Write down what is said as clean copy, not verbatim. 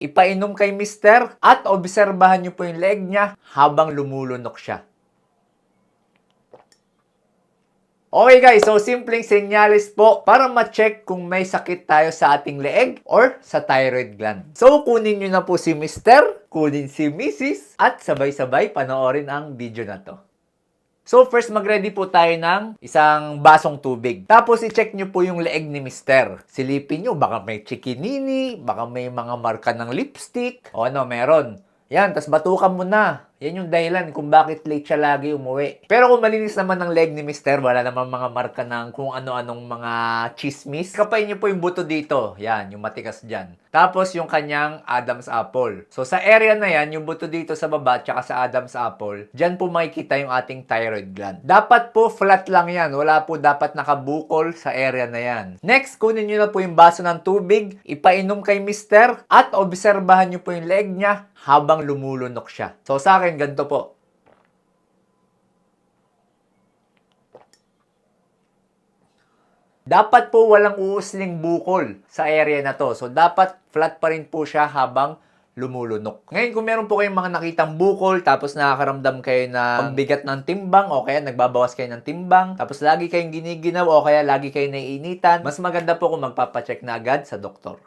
ipainom kay mister at obserbahan nyo po yung leeg niya habang lumulunok siya. Okay guys, so simpleng senyales po para ma-check kung may sakit tayo sa ating leeg or sa thyroid gland. So kunin nyo na po si Mr., kunin si Mrs. at sabay-sabay panoorin ang video na to. So first mag-ready po tayo ng isang basong tubig. Tapos i-check nyo po yung leeg ni Mr. Silipin nyo, baka may chikinini, baka may mga marka ng lipstick, o ano, meron. Yan, tas batukan mo na. Yan yung dahilan kung bakit late siya lagi umuwi. Pero kung malinis naman ng leg ni Mister, wala naman mga marka ng kung ano-anong mga chismis. Kapay niyo po yung buto dito. Yan, yung matikas dyan. Tapos yung kanyang Adam's apple. So sa area na yan, yung buto dito sa baba tsaka sa Adam's apple, dyan po makikita yung ating thyroid gland. Dapat po flat lang yan. Wala po dapat nakabukol sa area na yan. Next, kunin nyo na po yung baso ng tubig, ipainom kay Mister at obserbahan nyo po yung leg niya habang lumulunok siya. So sa akin, ganito po. Dapat po walang uusling bukol sa area na to. So dapat flat pa rin po siya habang lumulunok. Ngayon, kung meron po kayong mga nakitang bukol, tapos nakakaramdam kayo na pagbigat ng timbang, o kaya nagbabawas kayo ng timbang, tapos lagi kayong giniginaw, o kaya lagi kayo naiinitan, mas maganda po kung magpapacheck na agad sa doktor.